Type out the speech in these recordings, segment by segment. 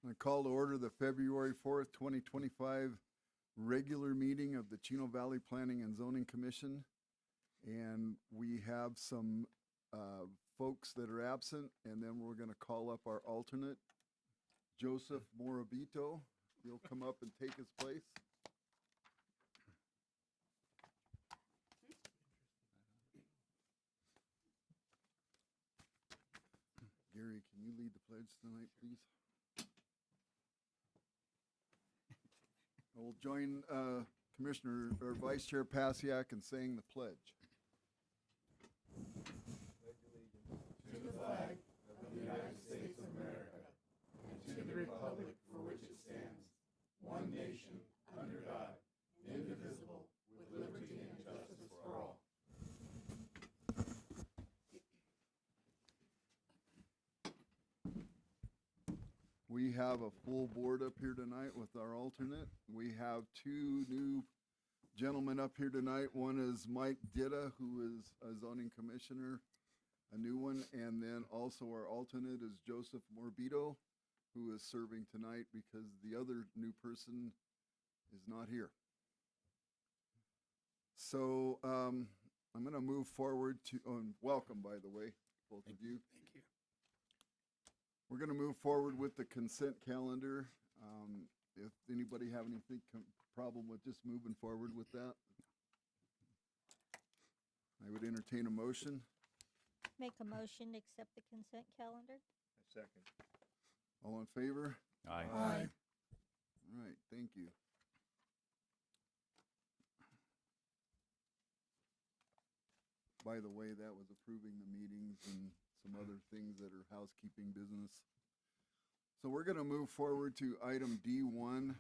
I call to order the February 4th, 2025 regular meeting of the Chino Valley Planning and Zoning Commission. And we have some folks that are absent, and then we're going to call up our alternate, Joseph Morabito. He'll come up and take his place. Gary, can you lead the pledge tonight, please? We'll join Commissioner or Vice Chair Pasiak in saying the pledge. Pledge allegiance to the flag of the United States of America and to the republic for which it stands, one nation, under God, indivisible, with liberty and justice for all. We have a full board up here tonight with our alternate. We have two new gentlemen up here tonight. One is Mike Ditta, who is a zoning commissioner, a new one, and then also our alternate is Joseph Morabito, who is serving tonight because the other new person is not here. So I'm going to move forward to, and welcome, by the way, both of you. Thank you. We're going to move forward with the consent calendar. If anybody have anything problem with just moving forward with that, I would entertain a motion. Make a motion to accept the consent calendar. A second. All in favor? Aye. Aye. All right, thank you. By the way, that was approving the meetings and some other things that are housekeeping business. So we're going to move forward to item D1,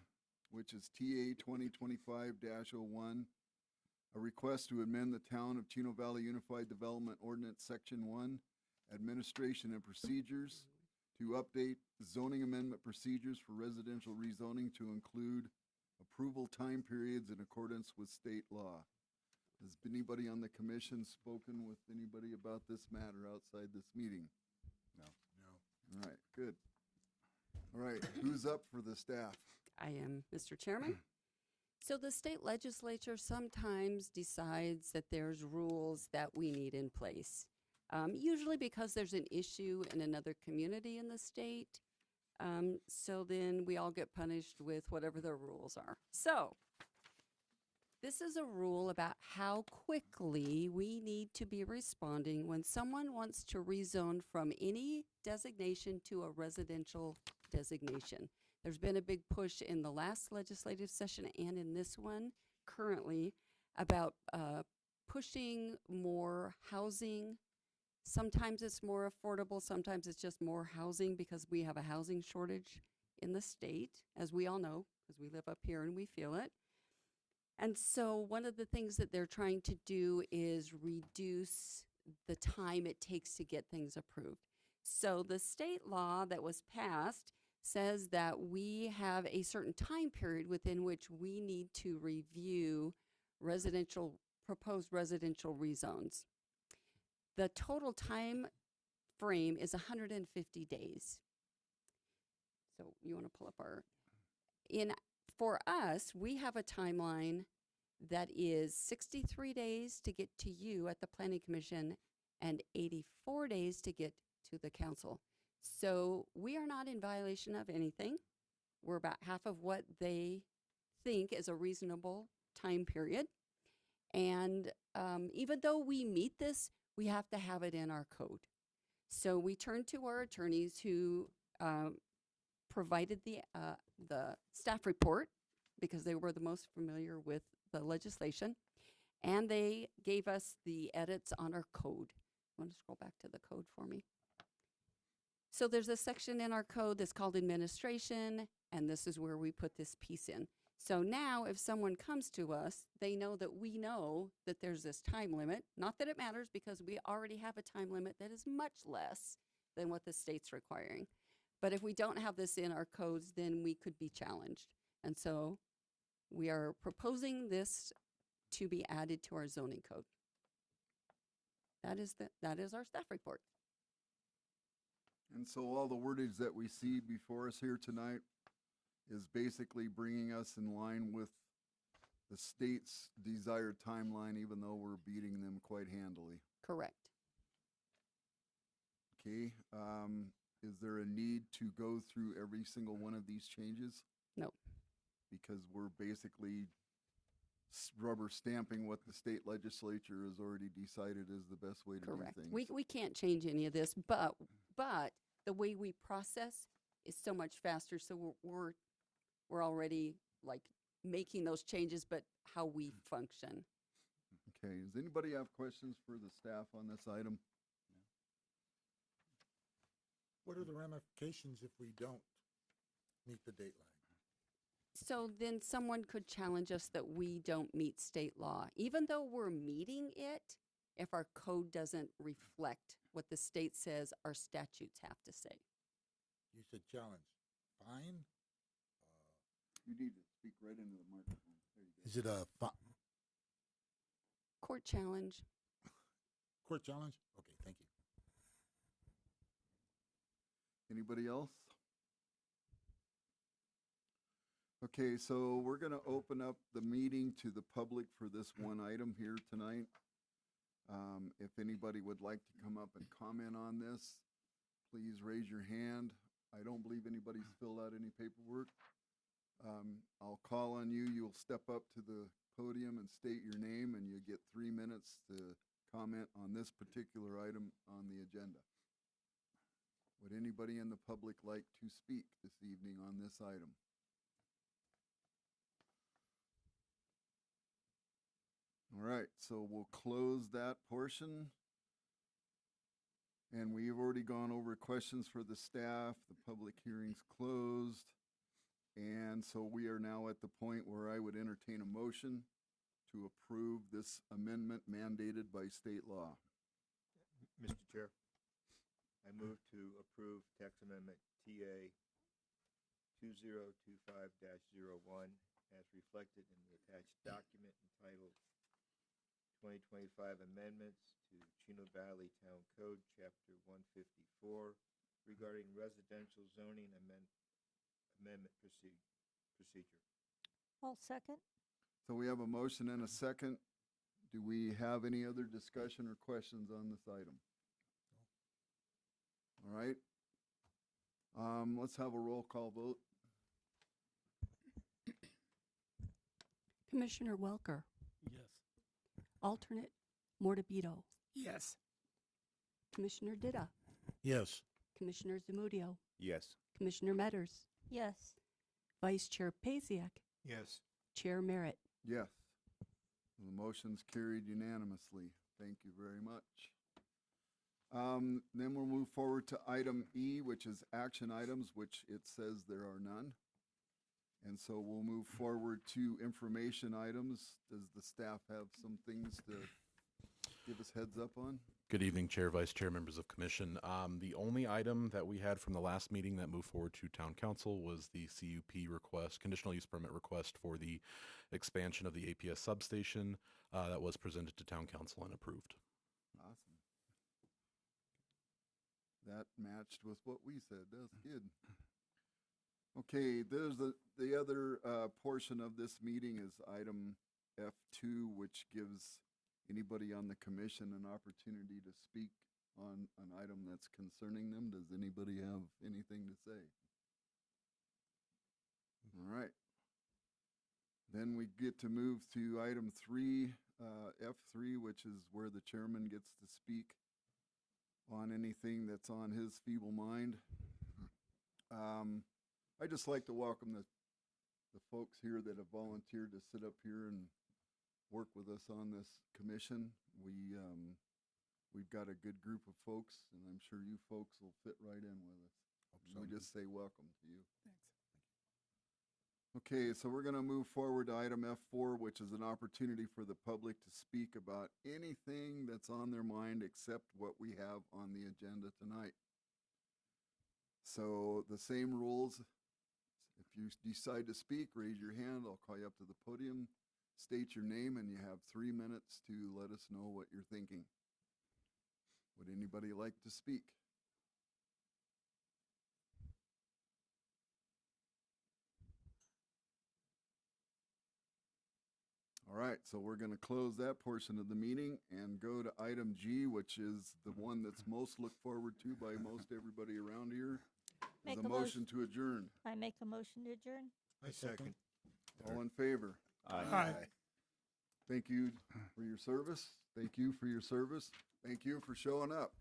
which is TA 2025-01, a request to amend the Town of Chino Valley Unified Development Ordinance Section 1, Administration and Procedures, to update zoning amendment procedures for residential rezoning to include approval time periods in accordance with state law. Has anybody on the commission spoken with anybody about this matter outside this meeting? No. All right, good. All right, who's up for the staff? I am, Mr. Chairman. So the state legislature sometimes decides that there's rules that we need in place, usually because there's an issue in another community in the state. So then we all get punished with whatever the rules are. So this is a rule about how quickly we need to be responding when someone wants to rezone from any designation to a residential designation. There's been a big push in the last legislative session and in this one currently about pushing more housing. Sometimes it's more affordable, sometimes it's just more housing because we have a housing shortage in the state, as we all know, because we live up here and we feel it. And so one of the things that they're trying to do is reduce the time it takes to get things approved. So the state law that was passed says that we have a certain time period within which we need to review proposed residential rezones. The total time frame is 150 days. So you want to pull up for us, we have a timeline that is 63 days to get to you at the Planning Commission and 84 days to get to the council. So we are not in violation of anything. We're about half of what they think is a reasonable time period. And even though we meet this, we have to have it in our code. So we turned to our attorneys who provided the staff report because they were the most familiar with the legislation, and they gave us the edits on our code. You want to scroll back to the code for me? So there's a section in our code that's called administration, and this is where we put this piece in. So now if someone comes to us, they know that there's this time limit. Not that it matters because we already have a time limit that is much less than what the state's requiring. But if we don't have this in our codes, then we could be challenged. And so we are proposing this to be added to our zoning code. That is our staff report. And so all the wordage that we see before us here tonight is basically bringing us in line with the state's desired timeline, even though we're beating them quite handily. Correct. Okay, is there a need to go through every single one of these changes? No. Because we're basically rubber stamping what the state legislature has already decided is the best way to Correct. do things. We can't change any of this, but the way we process is so much faster. So we're already like making those changes, but how we function. Okay, does anybody have questions for the staff on this item? What are the ramifications if we don't meet the date line? So then someone could challenge us that we don't meet state law. Even though we're meeting it, if our code doesn't reflect what the state says our statutes have to say. You said challenge. Fine? You need to speak right into the microphone. There you go. Is it a Court challenge. court challenge? Okay, thank you. Anybody else? Okay, so we're going to open up the meeting to the public for this one item here tonight. If anybody would like to come up and comment on this, please raise your hand. I don't believe anybody's filled out any paperwork. I'll call on you. You'll step up to the podium and state your name, and you get 3 minutes to comment on this particular item on the agenda. Would anybody in the public like to speak this evening on this item? All right, so we'll close that portion. And we've already gone over questions for the staff. The public hearing's closed. And so we are now at the point where I would entertain a motion to approve this amendment mandated by state law. Mr. Chair, I move to approve text amendment TA 2025-01 as reflected in the attached document entitled 2025 Amendments to Chino Valley Town Code, Chapter 154, regarding residential zoning amendment procedure. I'll second. So we have a motion and a second. Do we have any other discussion or questions on this item? All right. Let's have a roll call vote. Commissioner Welker. Yes. Alternate Mortabito. Yes. Commissioner Ditta. Yes. Commissioner Zamudio. Yes. Commissioner Metters. Yes. Vice Chair Pasiak. Yes. Chair Merritt. Yes. The motion's carried unanimously. Thank you very much. Then we'll move forward to item E, which is action items, which it says there are none. And so we'll move forward to information items. Does the staff have some things to give us heads up on? Good evening, Chair, Vice Chair, members of Commission. The only item that we had from the last meeting that moved forward to Town Council was the CUP request, conditional use permit request for the expansion of the APS substation that was presented to Town Council and approved. Awesome. That matched with what we said. That's good. Okay, there's the other portion of this meeting is item F2, which gives anybody on the commission an opportunity to speak on an item that's concerning them. Does anybody have anything to say? All right. Then we get to move to item 3, F3, which is where the chairman gets to speak on anything that's on his feeble mind. I'd just like to welcome the folks here that have volunteered to sit up here and work with us on this commission. We've got a good group of folks, and I'm sure you folks will fit right in with us. We just say welcome to you. Thanks. Okay, so we're going to move forward to item F4, which is an opportunity for the public to speak about anything that's on their mind except what we have on the agenda tonight. So the same rules. If you decide to speak, raise your hand. I'll call you up to the podium, state your name, and you have 3 minutes to let us know what you're thinking. Would anybody like to speak? All right, so we're gonna close that portion of the meeting and go to item G, which is the one that's most looked forward to by most everybody around here. Is Make a a motion to adjourn. I make a motion to adjourn. I second. All in favor? Aye. Thank you for your service. Thank you for your service. Thank you for showing up.